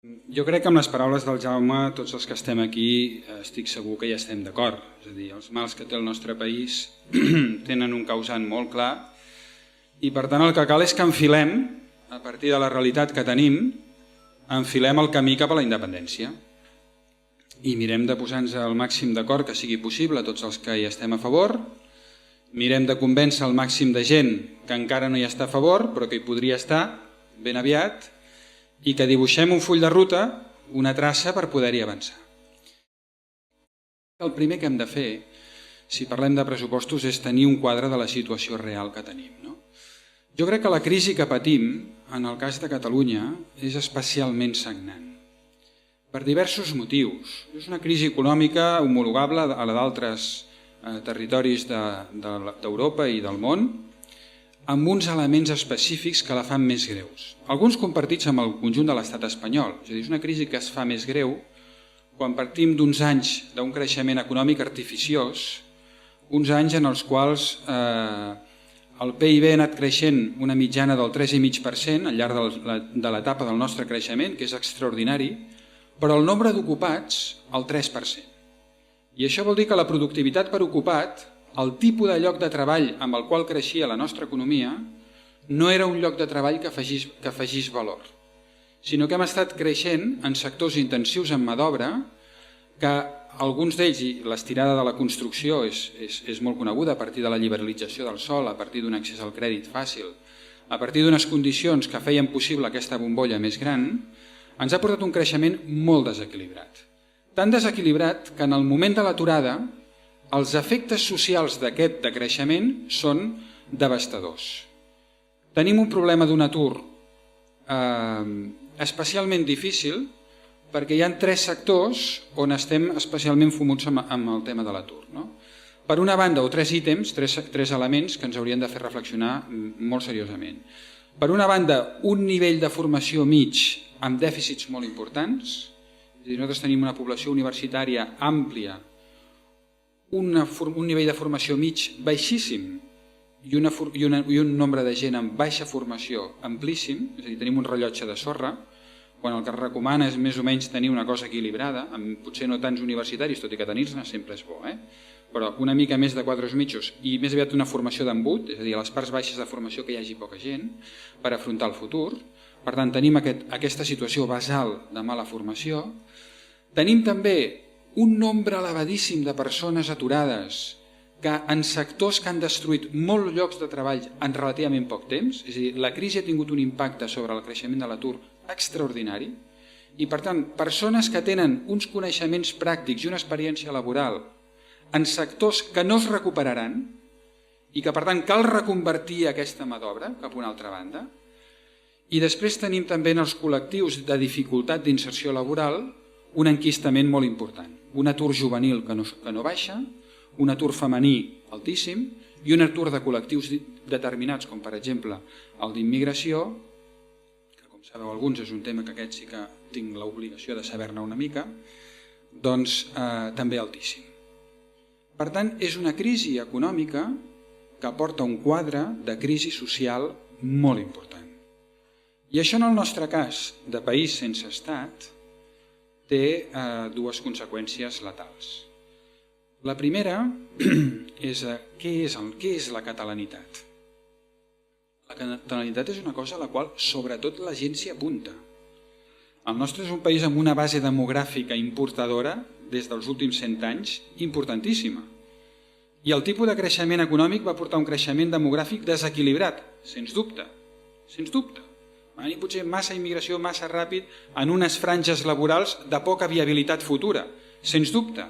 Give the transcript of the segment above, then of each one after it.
Jo crec que amb les paraules del Jaume, tots els que estem aquí, estic segur que hi estem d'acord. És a dir, els mals que té el nostre país tenen un causant molt clar i per tant el que cal és que enfilem, a partir de la realitat que tenim, enfilem el camí cap a la independència i mirem de posar-nos el màxim d'acord que sigui possible tots els que hi estem a favor, mirem de convèncer el màxim de gent que encara no hi està a favor però que hi podria estar ben aviat i que dibuixem un full de ruta, una traça per poder-hi avançar. El primer que hem de fer, si parlem de pressupostos, és tenir un quadre de la situació real que tenim. No? Jo crec que la crisi que patim, en el cas de Catalunya, és especialment sagnant. Per diversos motius. És una crisi econòmica homologable a la d'altres territoris d'Europa i del món, amb uns elements específics que la fan més greus. Alguns compartits amb el conjunt de l'estat espanyol. És a dir, és una crisi que es fa més greu quan partim d'uns anys d'un creixement econòmic artificiós, uns anys en els quals el PIB ha anat creixent una mitjana del 3,5% al llarg de l'etapa del nostre creixement, que és extraordinari, però el nombre d'ocupats el 3%. I això vol dir que la productivitat per ocupat, el tipus de lloc de treball amb el qual creixia la nostra economia, no era un lloc de treball que afegís valor, sinó que hem estat creixent en sectors intensius en mà d'obra, que alguns d'ells, i l'estirada de la construcció és molt coneguda a partir de la liberalització del sòl, a partir d'un accés al crèdit fàcil, a partir d'unes condicions que feien possible aquesta bombolla més gran, ens ha portat un creixement molt desequilibrat. Tan desequilibrat que en el moment de l'aturada els efectes socials d'aquest decreixement són devastadors. Tenim un problema d'un atur especialment difícil perquè hi ha 3 sectors on estem especialment fumuts amb el tema de l'atur. No? Per una banda, o 3 ítems, 3 elements que ens haurien de fer reflexionar molt seriosament. Per una banda, un nivell de formació mig amb dèficits molt importants, és a dir, nosaltres tenim una població universitària àmplia, un nivell de formació mig baixíssim i un nombre de gent amb baixa formació amplíssim, és a dir, tenim un rellotge de sorra, quan el que es recomana és més o menys tenir una cosa equilibrada, amb potser no tants universitaris, tot i que tenir-ne sempre és bo, però una mica més de quadres mitjos i més aviat una formació d'embut, és a dir, a les parts baixes de formació que hi hagi poca gent per afrontar el futur. Per tant, tenim aquesta situació basal de mala formació. Tenim també un nombre elevadíssim de persones aturades que en sectors que han destruït molts llocs de treball en relativament poc temps, és a dir, la crisi ha tingut un impacte sobre el creixement de l'atur extraordinari i per tant, persones que tenen uns coneixements pràctics i una experiència laboral en sectors que no es recuperaran i que per tant cal reconvertir aquesta mà d'obra cap a una altra banda. I després tenim també en els col·lectius de dificultat d'inserció laboral un enquistament molt important. Un atur juvenil que no baixa, un atur femení altíssim i un atur de col·lectius determinats, com per exemple el d'immigració, que com sabeu alguns és un tema que aquest sí que tinc l'obligació de saber-ne una mica, doncs també altíssim. Per tant, és una crisi econòmica que porta un quadre de crisi social molt important. I això en el nostre cas de país sense estat té 2 conseqüències letals. La primera és què és la catalanitat? La catalanitat és una cosa a la qual sobretot la gent s'hi apunta. El nostre és un país amb una base demogràfica importadora des dels últims 100 anys importantíssima. I el tipus de creixement econòmic va portar un creixement demogràfic desequilibrat, sens dubte, sens dubte. Va venir potser massa immigració, massa ràpid, en unes franges laborals de poca viabilitat futura, sens dubte.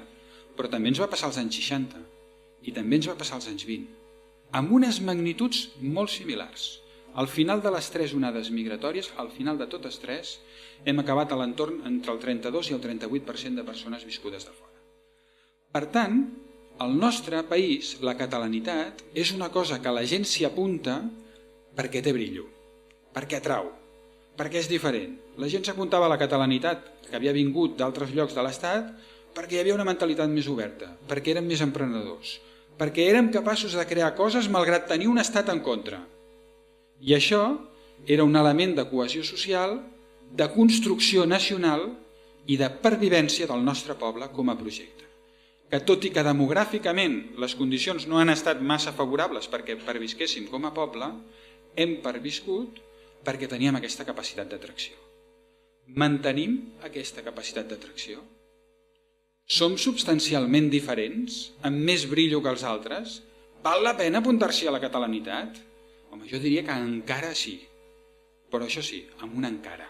Però també ens va passar als anys 60 i també ens va passar als anys 20, amb unes magnituds molt similars. Al final de les 3 onades migratòries, al final de totes 3, hem acabat a l'entorn entre el 32 i el 38% de persones viscudes de fora. Per tant, al nostre país, la catalanitat és una cosa que la gent s'hi apunta perquè té brillo, perquè atrau, perquè és diferent. La gent s'apuntava a la catalanitat que havia vingut d'altres llocs de l'Estat perquè hi havia una mentalitat més oberta, perquè érem més emprenedors, perquè érem capaços de crear coses malgrat tenir un estat en contra. I això era un element de cohesió social de construcció nacional i de pervivència del nostre poble com a projecte. Que tot i que demogràficament les condicions no han estat massa favorables perquè pervisquéssim com a poble, hem perviscut perquè teníem aquesta capacitat d'atracció. Mantenim aquesta capacitat d'atracció? Som substancialment diferents, amb més brillo que els altres? Val la pena apuntar-s'hi a la catalanitat? Home, jo diria que encara sí, però això sí, amb un encara.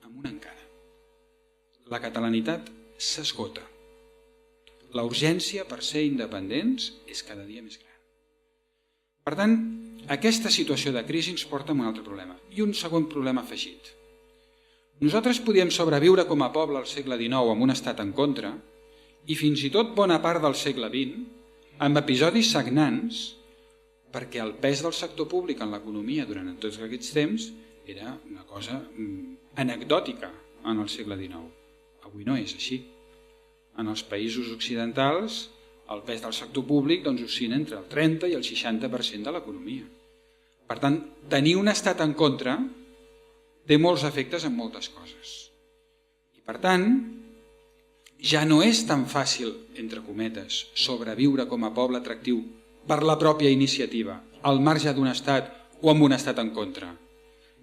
Amb un encara. La catalanitat s'esgota. La urgència per ser independents és cada dia més gran. Per tant, aquesta situació de crisi ens porta a un altre problema. I un segon problema afegit. Nosaltres podíem sobreviure com a poble al segle XIX amb un estat en contra i fins i tot bona part del segle XX amb episodis sagnants perquè el pes del sector públic en l'economia durant tots aquests temps era una cosa anecdòtica en el segle XIX. Avui no és així. En els països occidentals el pes del sector públic oscil·la entre el 30 i el 60% de l'economia. Per tant, tenir un estat en contra té molts efectes en moltes coses. I per tant, ja no és tan fàcil, entre cometes, sobreviure com a poble atractiu per la pròpia iniciativa, al marge d'un estat o amb un estat en contra.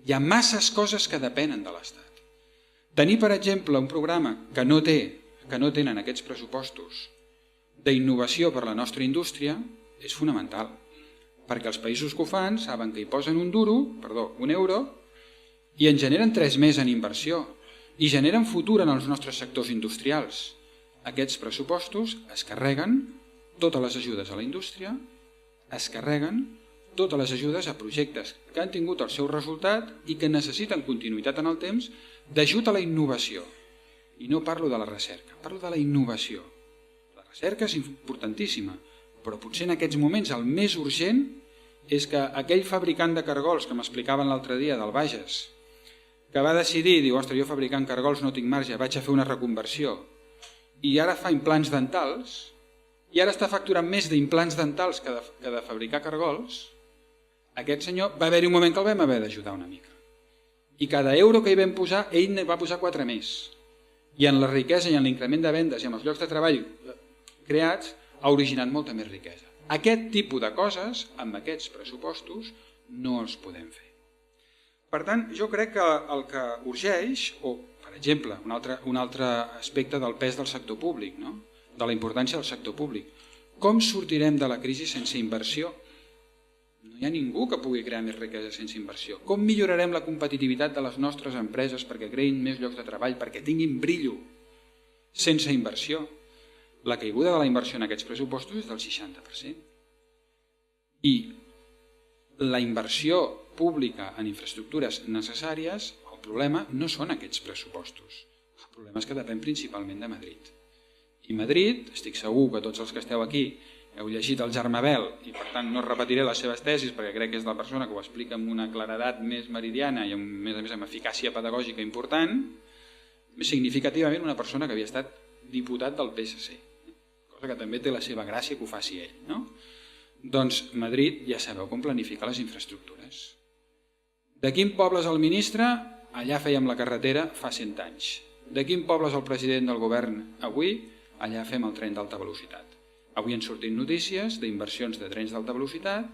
Hi ha masses coses que depenen de l'estat. Tenir, per exemple, un programa que no tenen aquests pressupostos d'innovació per la nostra indústria és fonamental, perquè els països que ho fan saben que hi posen un euro, i en generen 3 més en inversió i generen futur en els nostres sectors industrials. Aquests pressupostos es carreguen totes les ajudes a la indústria, es carreguen totes les ajudes a projectes que han tingut el seu resultat i que necessiten continuïtat en el temps d'ajut a la innovació. I no parlo de la recerca, parlo de la innovació. La recerca és importantíssima, però potser en aquests moments el més urgent és que aquell fabricant de cargols que m'explicaven l'altre dia del Bages, que va decidir, diu, ostres, jo fabricant cargols no tinc marge, vaig a fer una reconversió, i ara fa implants dentals, i ara està facturant més d'implants dentals que de fabricar cargols, aquest senyor va haver-hi un moment que el vam haver d'ajudar una mica. I cada euro que hi vam posar, ell va posar 4 més. I en la riquesa i en l'increment de vendes i en els llocs de treball creats ha originat molta més riquesa. Aquest tipus de coses, amb aquests pressupostos, no els podem fer. Per tant, jo crec que el que urgeix, o per exemple, un altre aspecte del pes del sector públic, no? De la importància del sector públic, com sortirem de la crisi sense inversió? No hi ha ningú que pugui crear més riquesa sense inversió. Com millorarem la competitivitat de les nostres empreses perquè creïn més llocs de treball, perquè tinguin brillo sense inversió? La caiguda de la inversió en aquests pressupostos és del 60%. I la inversió pública en infraestructures necessàries, el problema no són aquests pressupostos. El problema és que depèn principalment de Madrid. I Madrid, estic segur que tots els que esteu aquí heu llegit el Germabel i per tant no repetiré les seves tesis perquè crec que és la persona que ho explica amb una claredat més meridiana i a més amb eficàcia pedagògica important, significativament una persona que havia estat diputat del PSC, cosa que també té la seva gràcia que ho faci ell, no? Doncs Madrid ja sabeu com planifica les infraestructures. De quin poble és el ministre? Allà fèiem la carretera fa 100 anys. De quin poble és el president del govern avui? Allà fem el tren d'alta velocitat. Avui han sortit notícies d'inversions de trens d'alta velocitat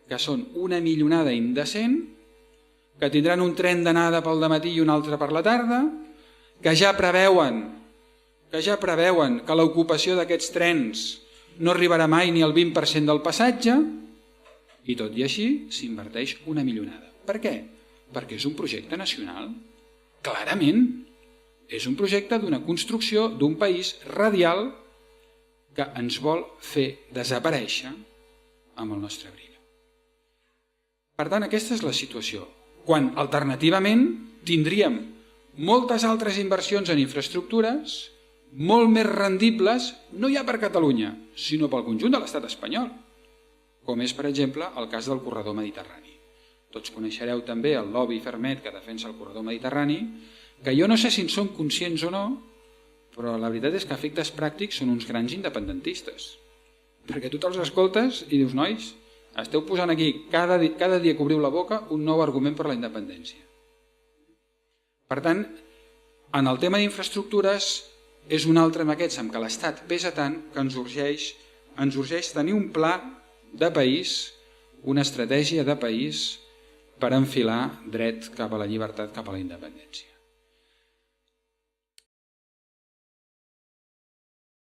que són una milionada indecent, que tindran un tren d'anada pel dematí i un altre per la tarda, que ja preveuen que l'ocupació d'aquests trens no arribarà mai ni al 20% del passatge, i tot i així s'inverteix una milionada. Per què? Perquè és un projecte nacional. Clarament, és un projecte d'una construcció d'un país radial que ens vol fer desaparèixer amb el nostre brillo. Per tant, aquesta és la situació. Quan alternativament tindríem moltes altres inversions en infraestructures molt més rendibles, no ja per Catalunya, sinó pel conjunt de l'estat espanyol, com és, per exemple, el cas del corredor mediterrani. Tots coneixereu també el lobby fermet que defensa el corredor mediterrani, que jo no sé si en són conscients o no, però la veritat és que a efectes pràctics són uns grans independentistes. Perquè tu te'ls escoltes i dius, nois, esteu posant aquí cada dia que obriu la boca un nou argument per la independència. Per tant, en el tema d'infraestructures és un altre d'aquests en què l'Estat pesa tant que ens urgeix tenir un pla de país, una estratègia de país per enfilar dret cap a la llibertat, cap a la independència.